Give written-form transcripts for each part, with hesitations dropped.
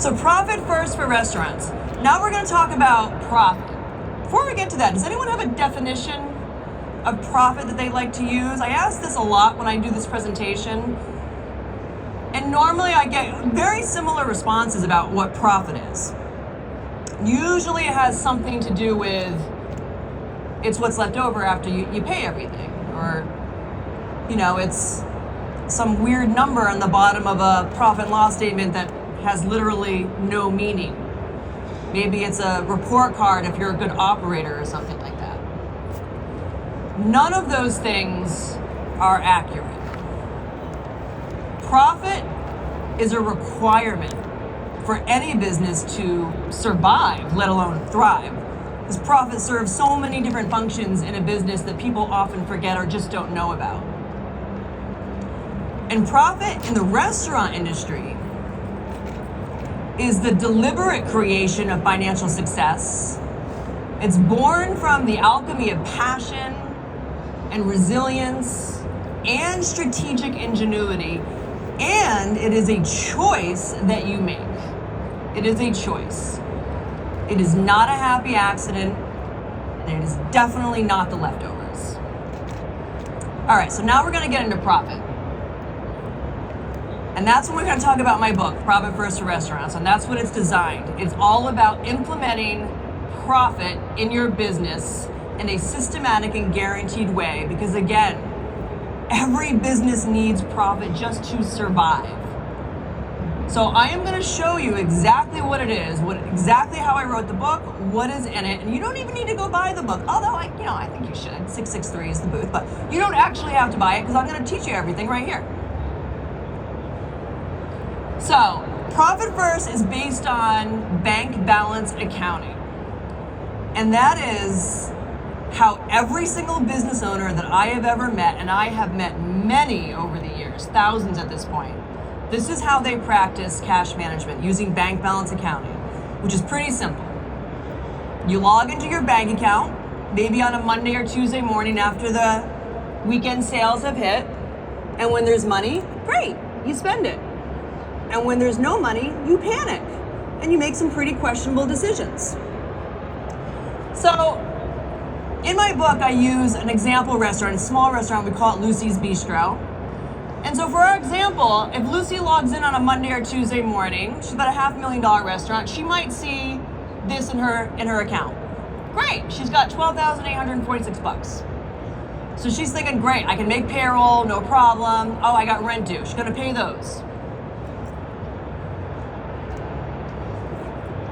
So profit first for restaurants. Now we're going to talk about profit. Before we get to that, does anyone have a definition of profit that they like to use? I ask this a lot when I do this presentation. And normally I get very similar responses about what profit is. Usually it has something to do with it's what's left over after you pay everything. Or, it's some weird number on the bottom of a profit and loss statement that has literally no meaning. Maybe it's a report card if you're a good operator or something like that. None of those things are accurate. Profit is a requirement for any business to survive, let alone thrive. Because profit serves so many different functions in a business that people often forget or just don't know about. And profit in the restaurant industry is the deliberate creation of financial success. It's born from the alchemy of passion and resilience and strategic ingenuity, and it is a choice that you make. It is a choice. It is not a happy accident, and it is definitely not the leftovers. All right, so now we're gonna get into profit. And that's when we're going to talk about my book, Profit First for Restaurants, and that's what it's designed. It's all about implementing profit in your business in a systematic and guaranteed way, because again, every business needs profit just to survive. So I am going to show you exactly what it is, exactly how I wrote the book, what is in it, and you don't even need to go buy the book, although I think you should. 663 is the booth, but you don't actually have to buy it because I'm going to teach you everything right here. So, Profit First is based on bank balance accounting. And that is how every single business owner that I have ever met, and I have met many over the years, thousands at this point, this is how they practice cash management using bank balance accounting, which is pretty simple. You log into your bank account, maybe on a Monday or Tuesday morning after the weekend sales have hit, and when there's money, great, you spend it. And when there's no money, you panic and you make some pretty questionable decisions. So in my book, I use an example restaurant, a small restaurant, we call it Lucy's Bistro. And so for our example, if Lucy logs in on a Monday or Tuesday morning, she's got a $500,000 restaurant, she might see this in her account. Great, she's got $12,846. So she's thinking, great, I can make payroll, no problem. Oh, I got rent due, she's gonna pay those.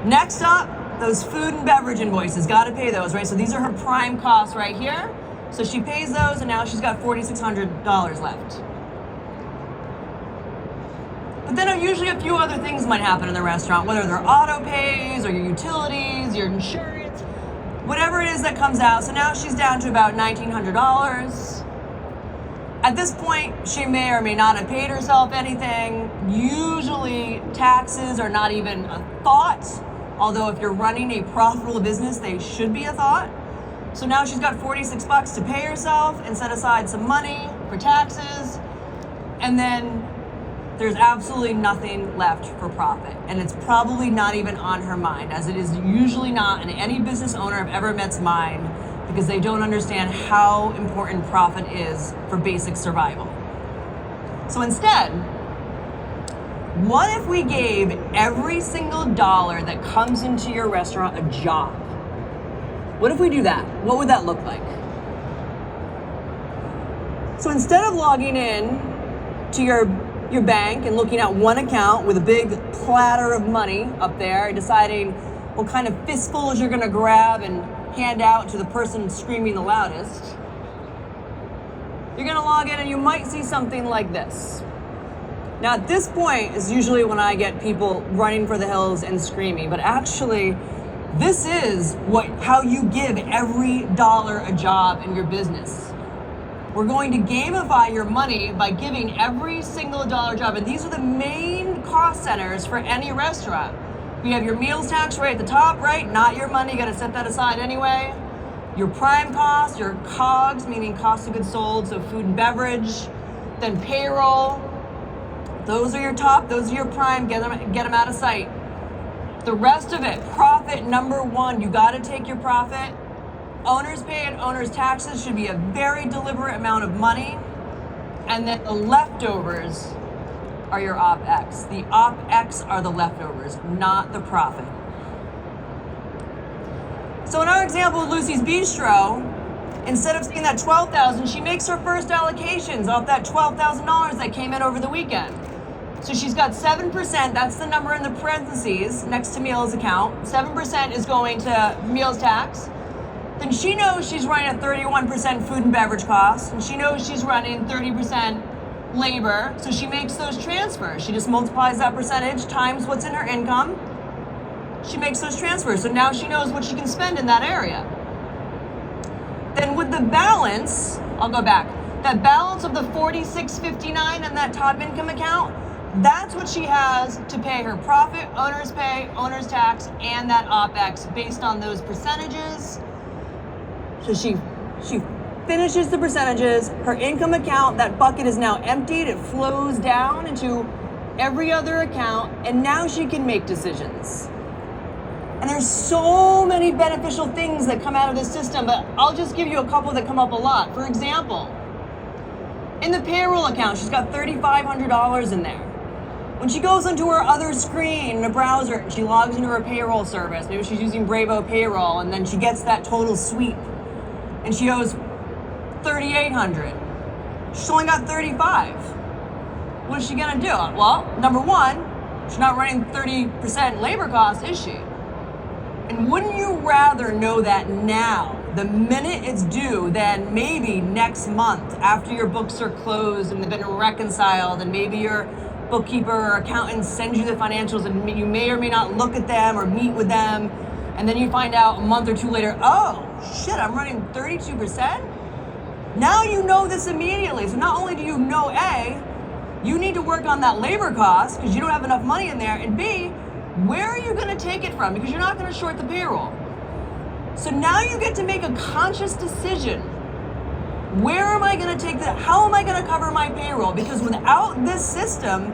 Next up, those food and beverage invoices, gotta pay those, right? So these are her prime costs right here. So she pays those and now she's got $4,600 left. But then usually a few other things might happen in the restaurant, whether they're auto pays or your utilities, your insurance, whatever it is that comes out. So now she's down to about $1,900. At this point, she may or may not have paid herself anything. Usually taxes are not even a thought. Although if you're running a profitable business, they should be a thought. So now she's got $46 to pay herself and set aside some money for taxes. And then there's absolutely nothing left for profit. And it's probably not even on her mind, as it is usually not in any business owner I've ever met's mind, because they don't understand how important profit is for basic survival. So instead, what if we gave every single dollar that comes into your restaurant a job? What if we do that? What would that look like? So instead of logging in to your bank and looking at one account with a big platter of money up there, deciding what kind of fistfuls you're gonna grab and hand out to the person screaming the loudest, you're gonna log in and you might see something like this. Now at this point is usually when I get people running for the hills and screaming, but actually this is how you give every dollar a job in your business. We're going to gamify your money by giving every single dollar a job, and these are the main cost centers for any restaurant. You have your meals tax right at the top, right? Not your money, you gotta set that aside anyway. Your prime cost, your COGS, meaning cost of goods sold, so food and beverage, then payroll. Those are your top, those are your prime, get them out of sight. The rest of it, profit number one, you gotta take your profit. Owner's pay and owner's taxes should be a very deliberate amount of money. And then the leftovers are your OpEx. The OpEx are the leftovers, not the profit. So in our example with Lucy's Bistro, instead of seeing that $12,000, she makes her first allocations off that $12,000 that came in over the weekend. So she's got 7%, that's the number in the parentheses next to meals account. 7% is going to meals tax. Then she knows she's running a 31% food and beverage costs, and she knows she's running 30% labor, so she makes those transfers. She just multiplies that percentage times what's in her income. She makes those transfers, so now she knows what she can spend in that area. Then with the balance, I'll go back, that balance of the $46.59 in that top income account, that's what she has to pay her profit, owner's pay, owner's tax, and that OpEx based on those percentages. So she finishes the percentages, her income account, that bucket is now emptied, it flows down into every other account, and now she can make decisions. And there's so many beneficial things that come out of this system, but I'll just give you a couple that come up a lot. For example, in the payroll account, she's got $3,500 in there. When she goes onto her other screen in a browser, and she logs into her payroll service, maybe she's using Bravo Payroll, and then she gets that total sweep, and she owes $3,800. She's only got $35. What is she gonna do? Well, number one, she's not running 30% labor costs, is she? And wouldn't you rather know that now, the minute it's due, than maybe next month after your books are closed and they've been reconciled, and maybe your bookkeeper or accountant sends you the financials and you may or may not look at them or meet with them, and then you find out a month or two later, oh shit, I'm running 32%? Now you know this immediately. So not only do you know A, you need to work on that labor cost because you don't have enough money in there, and B, where are you gonna take it from? Because you're not gonna short the payroll. So now you get to make a conscious decision. Where am I gonna take that? How am I gonna cover my payroll? Because without this system,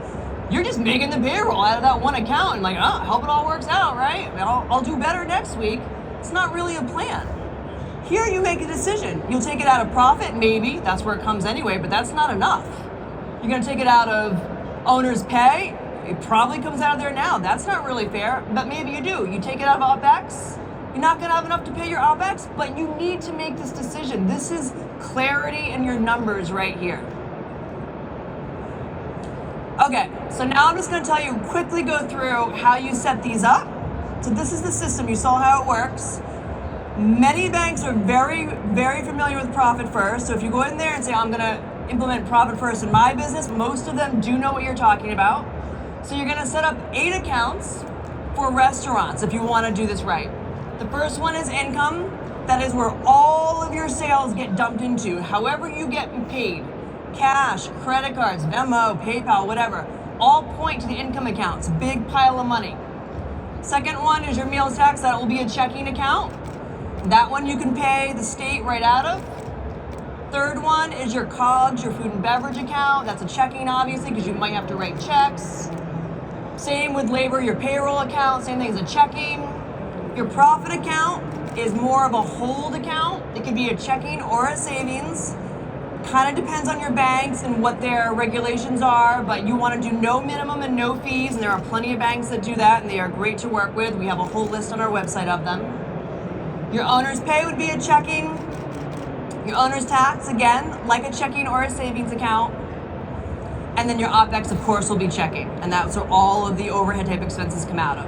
you're just making the payroll out of that one account and like, oh, I hope it all works out, right? I'll do better next week. It's not really a plan. Here you make a decision. You'll take it out of profit, maybe, that's where it comes anyway, but that's not enough. You're gonna take it out of owner's pay, it probably comes out of there now. That's not really fair, but maybe you do. You take it out of OpEx, you're not gonna have enough to pay your OpEx, but you need to make this decision. This is clarity in your numbers right here. Okay, so now I'm just gonna tell you, quickly go through how you set these up. So this is the system, you saw how it works. Many banks are very, very familiar with Profit First. So if you go in there and say, I'm gonna implement Profit First in my business, most of them do know what you're talking about. So you're gonna set up 8 accounts for restaurants if you wanna do this right. The first one is income. That is where all of your sales get dumped into, however you get paid. Cash, credit cards, Venmo, PayPal, whatever. All point to the income accounts, big pile of money. Second one is your meals tax, that will be a checking account. That one you can pay the state right out of. Third one is your COGS, your food and beverage account. That's a checking, obviously, because you might have to write checks. Same with labor, your payroll account, same thing as a checking. Your profit account is more of a hold account. It could be a checking or a savings. Kind of depends on your banks and what their regulations are, but you want to do no minimum and no fees, and there are plenty of banks that do that, and they are great to work with. We have a whole list on our website of them. Your owner's pay would be a checking. Your owner's tax, again, like a checking or a savings account. And then your OpEx, of course, will be checking, and that's where all of the overhead type expenses come out of.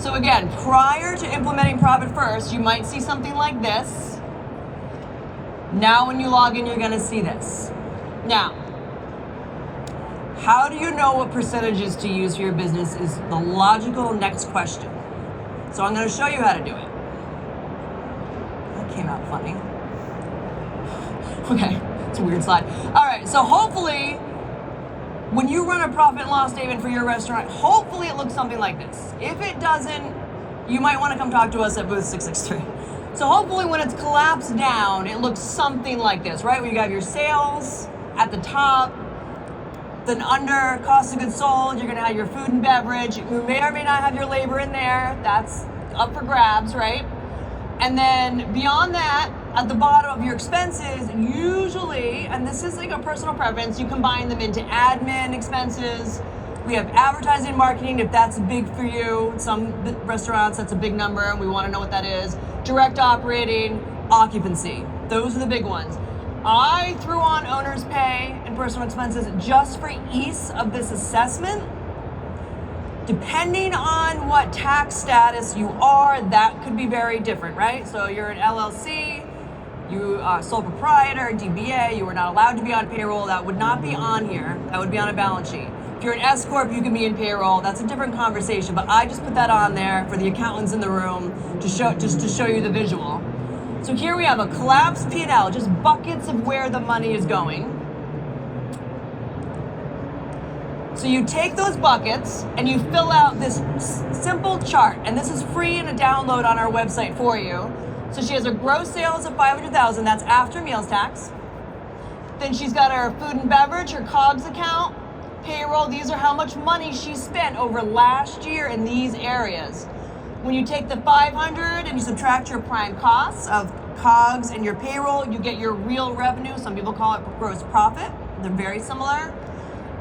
So again, prior to implementing Profit First, you might see something like this. Now when you log in, you're gonna see this. Now, how do you know what percentages to use for your business is the logical next question. So I'm gonna show you how to do it. That came out funny. Okay, it's a weird slide. All right, so hopefully, when you run a profit and loss statement for your restaurant, hopefully it looks something like this. If it doesn't, you might wanna come talk to us at booth 663. So hopefully when it's collapsed down, it looks something like this, right? Where you have your sales at the top, Then under cost of goods sold, you're gonna have your food and beverage. You may or may not have your labor in there. That's up for grabs, right? And then beyond that, at the bottom of your expenses, usually, and this is like a personal preference, you combine them into admin expenses. We have advertising and marketing if that's big for you. Some restaurants, that's a big number and we wanna know what that is. Direct operating, occupancy. Those are the big ones. I threw on owner's pay and personal expenses just for ease of this assessment. Depending on what tax status you are, that could be very different, right? So you're an LLC, you are sole proprietor, DBA, you are not allowed to be on payroll. That would not be on here. That would be on a balance sheet. If you're an S Corp, you can be in payroll. That's a different conversation, but I just put that on there for the accountants in the room to show you the visual. So here we have a collapsed P&L, just buckets of where the money is going. So you take those buckets and you fill out this simple chart, and this is free and a download on our website for you. So she has her gross sales of $500,000, that's after meals tax. Then she's got her food and beverage, her COGS account, payroll. These are how much money she spent over last year in these areas. When you take the 500 and you subtract your prime costs of COGS and your payroll, you get your real revenue. Some people call it gross profit. They're very similar.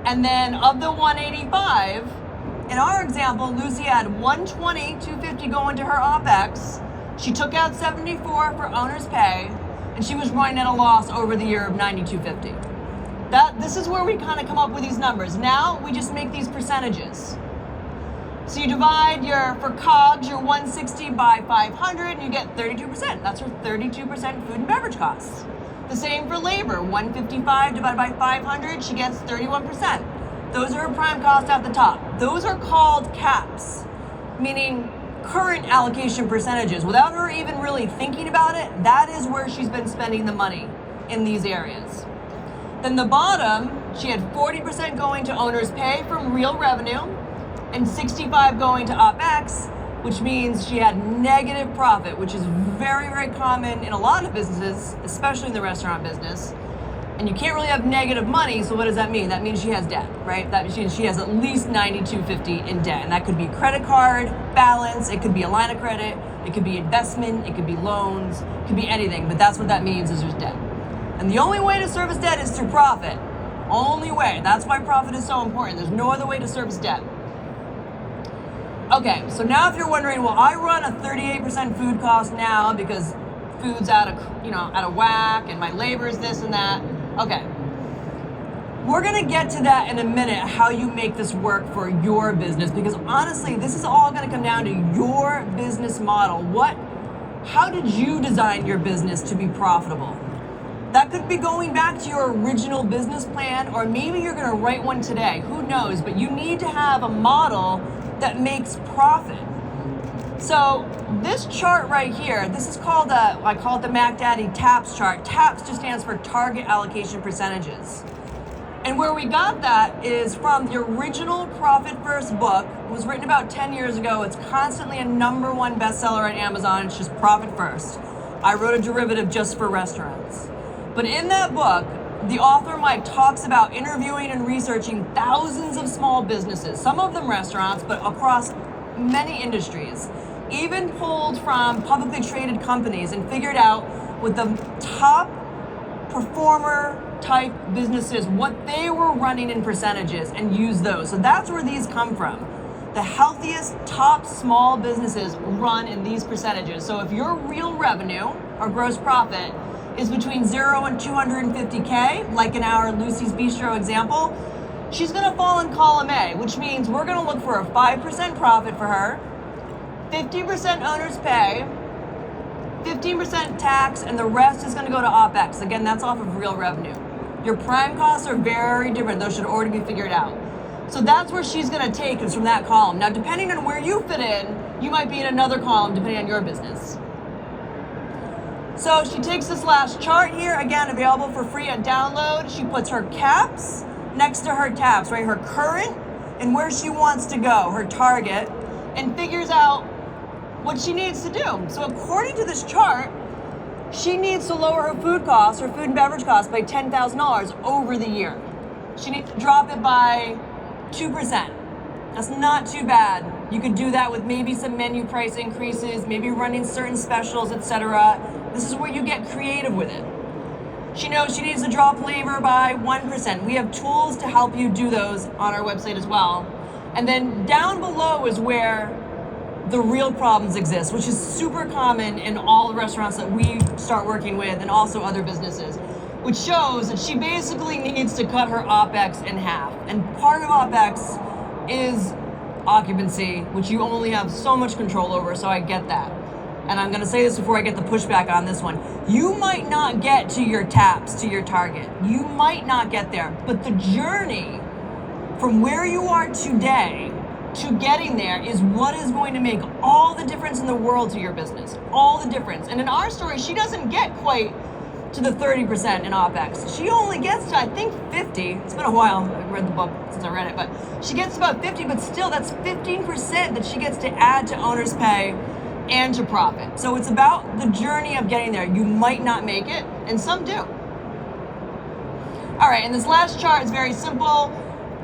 And then of the 185, in our example, Lucy had 120, 250 going to her OPEX. She took out 74 for owner's pay, and she was running at a loss over the year of 92.50. This is where we kind of come up with these numbers. Now we just make these percentages. So you divide for COGS, your 160 by 500, and you get 32%. That's her 32% food and beverage costs. The same for labor, 155 divided by 500, she gets 31%. Those are her prime costs at the top. Those are called caps, meaning current allocation percentages. Without her even really thinking about it, that is where she's been spending the money in these areas. Then the bottom, she had 40% going to owner's pay from real revenue, and 65 going to OPEX, which means she had negative profit, which is very, very common in a lot of businesses, especially in the restaurant business. And you can't really have negative money, so what does that mean? That means she has debt, right? That means she has at least $92.50 in debt, and that could be credit card balance, it could be a line of credit, it could be investment, it could be loans, it could be anything, but that's what that means is there's debt. And the only way to service debt is through profit. Only way. That's why profit is so important. There's no other way to service debt. Okay, so now if you're wondering, well, I run a 38% food cost now because food's out of whack and my labor is this and that. Okay, we're gonna get to that in a minute, how you make this work for your business, because honestly, this is all gonna come down to your business model. How did you design your business to be profitable? That could be going back to your original business plan, or maybe you're gonna write one today, who knows, but you need to have a model that makes profit. So this chart right here, this is called I call it the Mac Daddy TAPS chart. TAPS just stands for Target Allocation Percentages. And where we got that is from the original Profit First book. It was written about 10 years ago. It's constantly a #1 bestseller on Amazon. It's just Profit First. I wrote a derivative just for restaurants. But in that book, the author Mike talks about interviewing and researching thousands of small businesses, some of them restaurants, but across many industries. Even pulled from publicly traded companies and figured out with the top performer type businesses what they were running in percentages and used those. So that's where these come from. The healthiest top small businesses run in these percentages. So if your real revenue or gross profit is between 0 and 250K, like in our Lucy's Bistro example, she's gonna fall in column A, which means we're gonna look for a 5% profit for her, 50% owner's pay, 15% tax, and the rest is gonna go to OPEX. Again, that's off of real revenue. Your prime costs are very different. Those should already be figured out. So that's where she's gonna take is from that column. Now, depending on where you fit in, you might be in another column depending on your business. So she takes this last chart here, again, available for free at download. She puts her caps next to her tabs, right? Her current and where she wants to go, her target, and figures out what she needs to do. So according to this chart, she needs to lower her food costs, her food and beverage costs by $10,000 over the year. She needs to drop it by 2%. That's not too bad. You could do that with maybe some menu price increases, maybe running certain specials, etc. This is where you get creative with it. She knows she needs to drop labor by 1%. We have tools to help you do those on our website as well. And then down below is where the real problems exist, which is super common in all the restaurants that we start working with and also other businesses, which shows that she basically needs to cut her OPEX in half. And part of OPEX is occupancy, which you only have so much control over, so I get that. And I'm gonna say this before I get the pushback on this one. You might not get to your taps, to your target. You might not get there, but the journey from where you are today to getting there is what is going to make all the difference in the world to your business. All the difference. And in our story, she doesn't get quite to the 30% in OPEX. She only gets to, I think, 50. It's been a while. I've read the book since I read it, but she gets about 50, but still that's 15% that she gets to add to owner's pay and to profit. So it's about the journey of getting there. You might not make it, and some do. All right, and this last chart is very simple.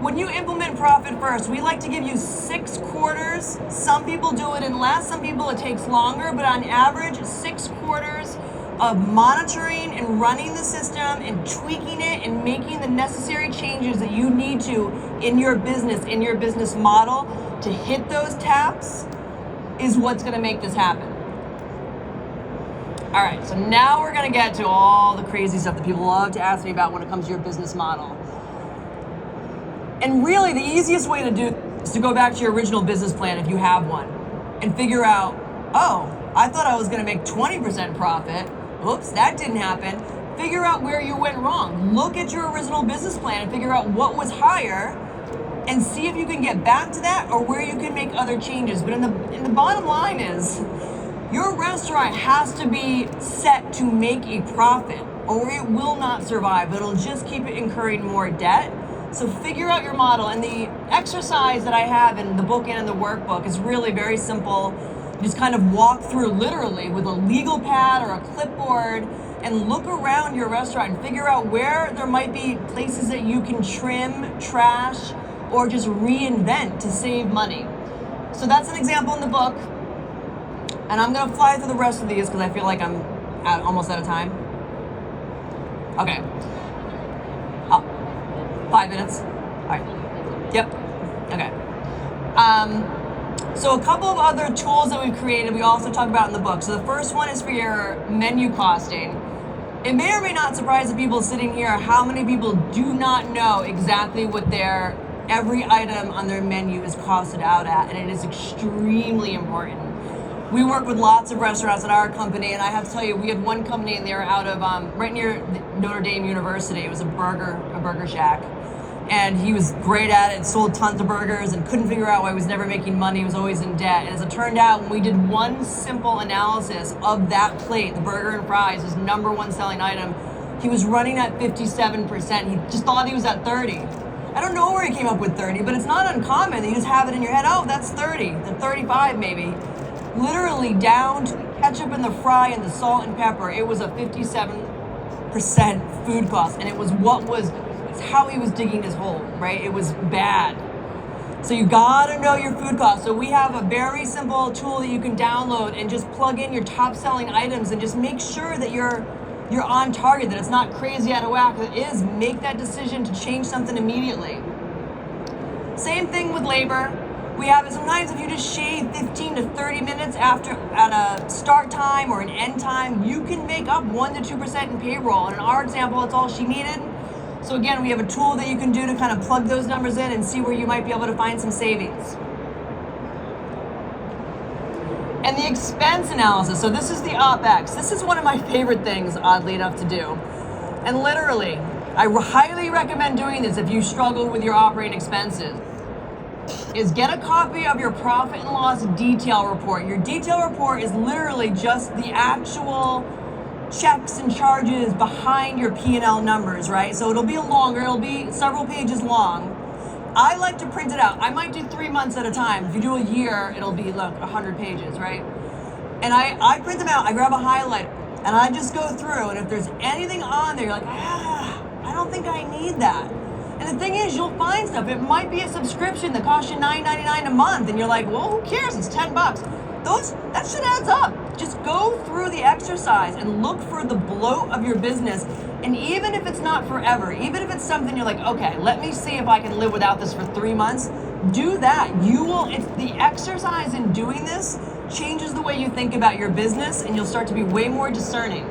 When you implement Profit First, we like to give you 6 quarters. Some people do it in less, some people it takes longer, but on average, 6 quarters of monitoring and running the system and tweaking it and making the necessary changes that you need to in your business model to hit those taps is what's gonna make this happen. All right, so now we're gonna get to all the crazy stuff that people love to ask me about when it comes to your business model. And really the easiest way to do is to go back to your original business plan if you have one and figure out, oh, I thought I was gonna make 20% profit. Oops, that didn't happen. Figure out where you went wrong. Look at your original business plan and figure out what was higher and see if you can get back to that or where you can make other changes. But in the bottom line is, your restaurant has to be set to make a profit or it will not survive. It'll just keep incurring more debt. So figure out your model. And the exercise that I have in the book and in the workbook is really very simple. You just kind of walk through literally with a legal pad or a clipboard and look around your restaurant and figure out where there might be places that you can trim, trash, or just reinvent to save money. So that's an example in the book. And I'm gonna fly through the rest of these because I feel like I'm almost out of time. Okay. 5 minutes. All right. Yep. Okay. So a couple of other tools that we've created, we also talk about in the book. So the first one is for your menu costing. It may or may not surprise the people sitting here how many people do not know exactly what their every item on their menu is costed out at, and it is extremely important. We work with lots of restaurants in our company, and I have to tell you, we had one company and they were out of right near Notre Dame University. It was a burger shack. And he was great at it, sold tons of burgers and couldn't figure out why he was never making money. He was always in debt. And as it turned out, when we did one simple analysis of that plate, the burger and fries, his number one selling item, he was running at 57%. He just thought he was at 30. I don't know where he came up with 30, but it's not uncommon. You just have it in your head, oh, that's 30, the 35 maybe. Literally down to the ketchup and the fry and the salt and pepper, it was a 57% food cost. And it was it's how he was digging his hole, right? It was bad. So you gotta know your food costs. So we have a very simple tool that you can download and just plug in your top selling items and just make sure that you're on target, that it's not crazy out of whack. If it is, make that decision to change something immediately. Same thing with labor. We have it sometimes if you just shave 15 to 30 minutes at a start time or an end time, you can make up 1 to 2% in payroll. And in our example, that's all she needed. So again, we have a tool that you can do to kind of plug those numbers in and see where you might be able to find some savings. And the expense analysis. So this is the OPEX. This is one of my favorite things, oddly enough, to do. And literally, I highly recommend doing this if you struggle with your operating expenses, is get a copy of your profit and loss detail report. Your detail report is literally just the actual checks and charges behind your P&L numbers, right? So it'll be it'll be several pages long. I like to print it out. I might do 3 months at a time. If you do a year, it'll be 100 pages, right? And I print them out, I grab a highlighter, and I just go through, and if there's anything on there, you're like, I don't think I need that. And the thing is, you'll find stuff. It might be a subscription that costs you $9.99 a month, and you're like, well, who cares? It's $10. That shit adds up. Just go through the exercise and look for the bloat of your business. And even if it's not forever, even if it's something you're like, okay, let me see if I can live without this for 3 months, do that. It's the exercise in doing this changes the way you think about your business, and you'll start to be way more discerning.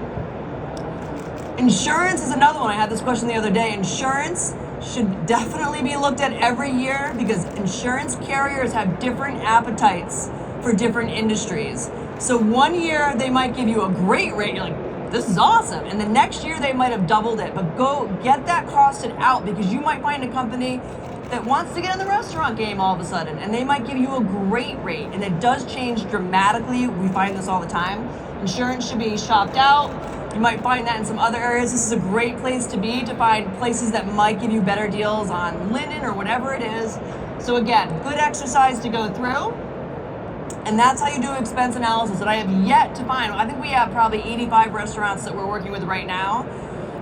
Insurance is another one. I had this question the other day. Insurance should definitely be looked at every year because insurance carriers have different appetites for different industries. So one year they might give you a great rate. You're like, this is awesome. And the next year they might have doubled it. But go get that costed out because you might find a company that wants to get in the restaurant game all of a sudden, and they might give you a great rate. And it does change dramatically. We find this all the time. Insurance should be shopped out. You might find that in some other areas. This is a great place to be, to find places that might give you better deals on linen or whatever it is. So again, good exercise to go through. And that's how you do expense analysis. And I have yet to find, I think we have probably 85 restaurants that we're working with right now.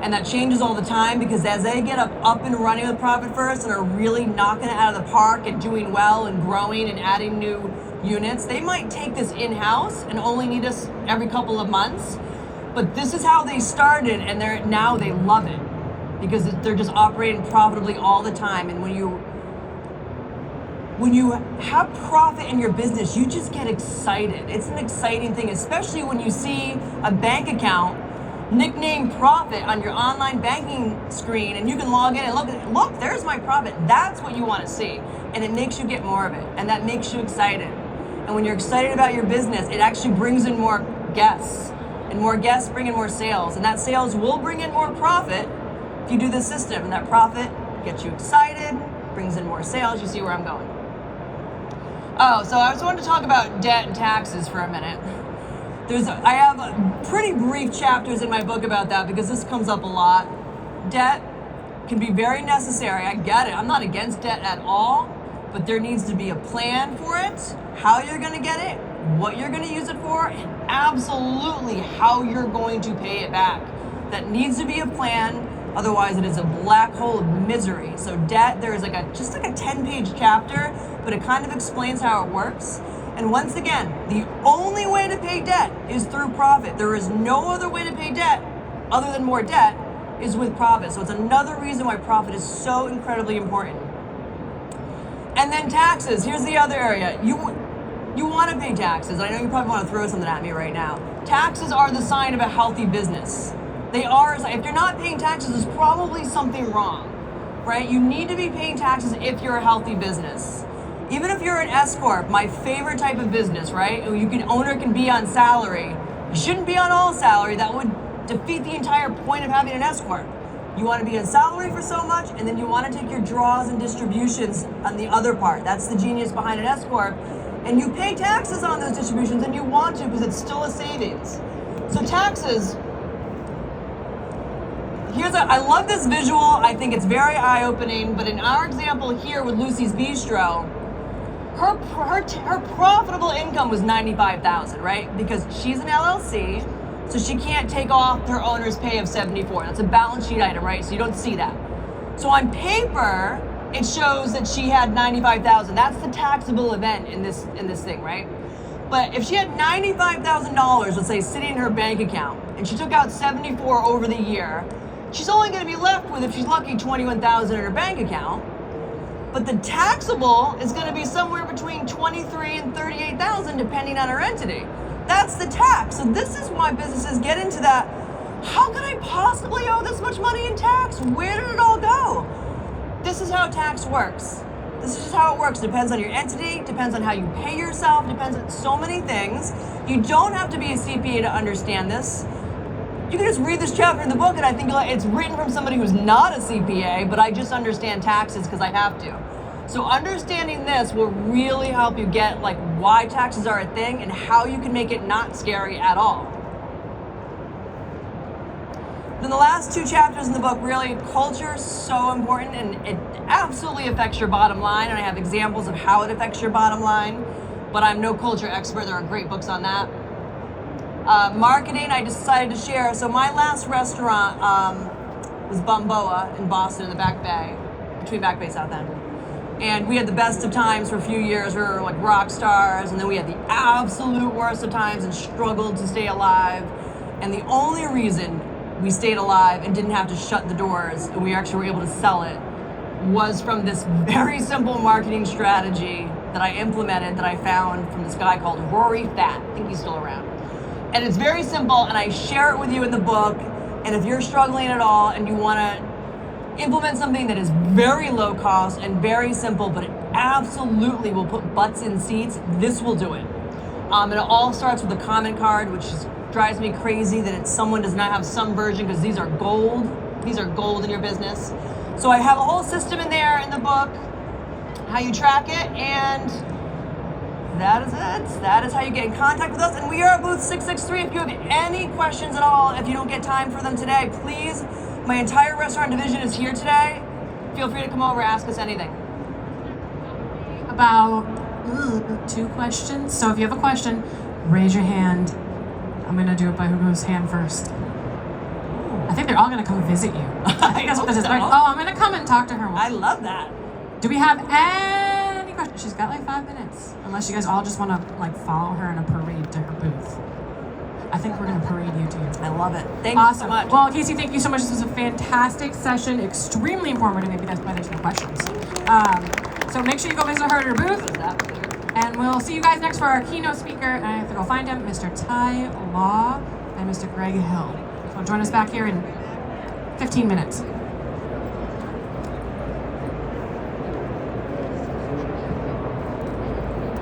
And that changes all the time because as they get up and running with Profit First and are really knocking it out of the park and doing well and growing and adding new units, they might take this in-house and only need us every couple of months. But this is how they started, and now they love it because they're just operating profitably all the time. And when you have profit in your business, you just get excited. It's an exciting thing, especially when you see a bank account nicknamed Profit on your online banking screen, and you can log in and look, there's my profit. That's what you want to see, and it makes you get more of it, and that makes you excited. And when you're excited about your business, it actually brings in more guests. And more guests bring in more sales, and that sales will bring in more profit if you do this system, and that profit gets you excited, brings in more sales. You see where I'm going. Oh, so I just wanted to talk about debt and taxes for a minute. I have pretty brief chapters in my book about that because this comes up a lot. Debt can be very necessary. I get it. I'm not against debt at all, but there needs to be a plan for it, how you're going to get it, what you're going to use it for, and absolutely how you're going to pay it back. That needs to be a plan, otherwise it is a black hole of misery. So debt, there is just like a 10-page chapter, but it kind of explains how it works. And once again, the only way to pay debt is through profit. There is no other way to pay debt other than more debt is with profit. So it's another reason why profit is so incredibly important. And then taxes, here's the other area. You want to pay taxes. I know you probably want to throw something at me right now. Taxes are the sign of a healthy business. They are. If you're not paying taxes, there's probably something wrong, right? You need to be paying taxes if you're a healthy business. Even if you're an S Corp, my favorite type of business, right? Owner can be on salary. You shouldn't be on all salary. That would defeat the entire point of having an S Corp. You want to be on salary for so much, and then you want to take your draws and distributions on the other part. That's the genius behind an S Corp. And you pay taxes on those distributions, and you want to because it's still a savings. So taxes, I love this visual. I think it's very eye-opening, but in our example here with Lucy's Bistro, her profitable income was $95,000, right? Because she's an LLC, so she can't take off her owner's pay of $74,000. That's a balance sheet item, right? So you don't see that. So on paper, it shows that she had $95,000. That's the taxable event in this thing, right? But if she had $95,000, let's say, sitting in her bank account, and she took out $74,000 over the year, she's only going to be left with, if she's lucky, $21,000 in her bank account. But the taxable is going to be somewhere between $23,000 and $38,000, depending on her entity. That's the tax. So this is why businesses get into that. How could I possibly owe this much money in tax? Where did it all go? This is how tax works. This is just how it works. Depends on your entity, depends on how you pay yourself, depends on so many things. You don't have to be a CPA to understand this. You can just read this chapter in the book, and I think it's written from somebody who's not a CPA, but I just understand taxes because I have to. So understanding this will really help you get why taxes are a thing and how you can make it not scary at all. Then the last two chapters in the book, really, culture is so important, and it absolutely affects your bottom line, and I have examples of how it affects your bottom line, but I'm no culture expert. There are great books on that. Marketing, I decided to share. So my last restaurant was Bumboa in Boston in the Back Bay. between Backbase out then. And we had the best of times for a few years. We were like rock stars, and then we had the absolute worst of times and struggled to stay alive. And the only reason we stayed alive and didn't have to shut the doors and we actually were able to sell it was from this very simple marketing strategy that I implemented that I found from this guy called Rory Fat. I think he's still around. And it's very simple, and I share it with you in the book. And if you're struggling at all and you want to implement something that is very low cost and very simple, but it absolutely will put butts in seats, this will do it. And it all starts with a comment card, which drives me crazy that someone does not have some version, because these are gold. These are gold in your business. So I have a whole system in there in the book, how you track it, and that is it. That is how you get in contact with us. And we are at booth 663. If you have any questions at all, if you don't get time for them today, please, my entire restaurant division is here today. Feel free to come over, ask us anything. About 2 questions. So if you have a question, raise your hand. I'm gonna do it by who goes hand first. I think they're all gonna come visit you. I think that's what this is. Like, oh, I'm gonna come and talk to her. I love that. Do we have any questions? She's got like 5 minutes. Unless you guys all just wanna like follow her in a parade to her booth. I think we're gonna parade you too. I love it. Thank you so much. Well, Kasey, thank you so much. This was a fantastic session, extremely informative. Maybe that's why there's no questions. So make sure you go visit her at her booth. And we'll see you guys next for our keynote speaker. And I have to go find him, Mr. Ty Law and Mr. Greg Hill. So join us back here in 15 minutes.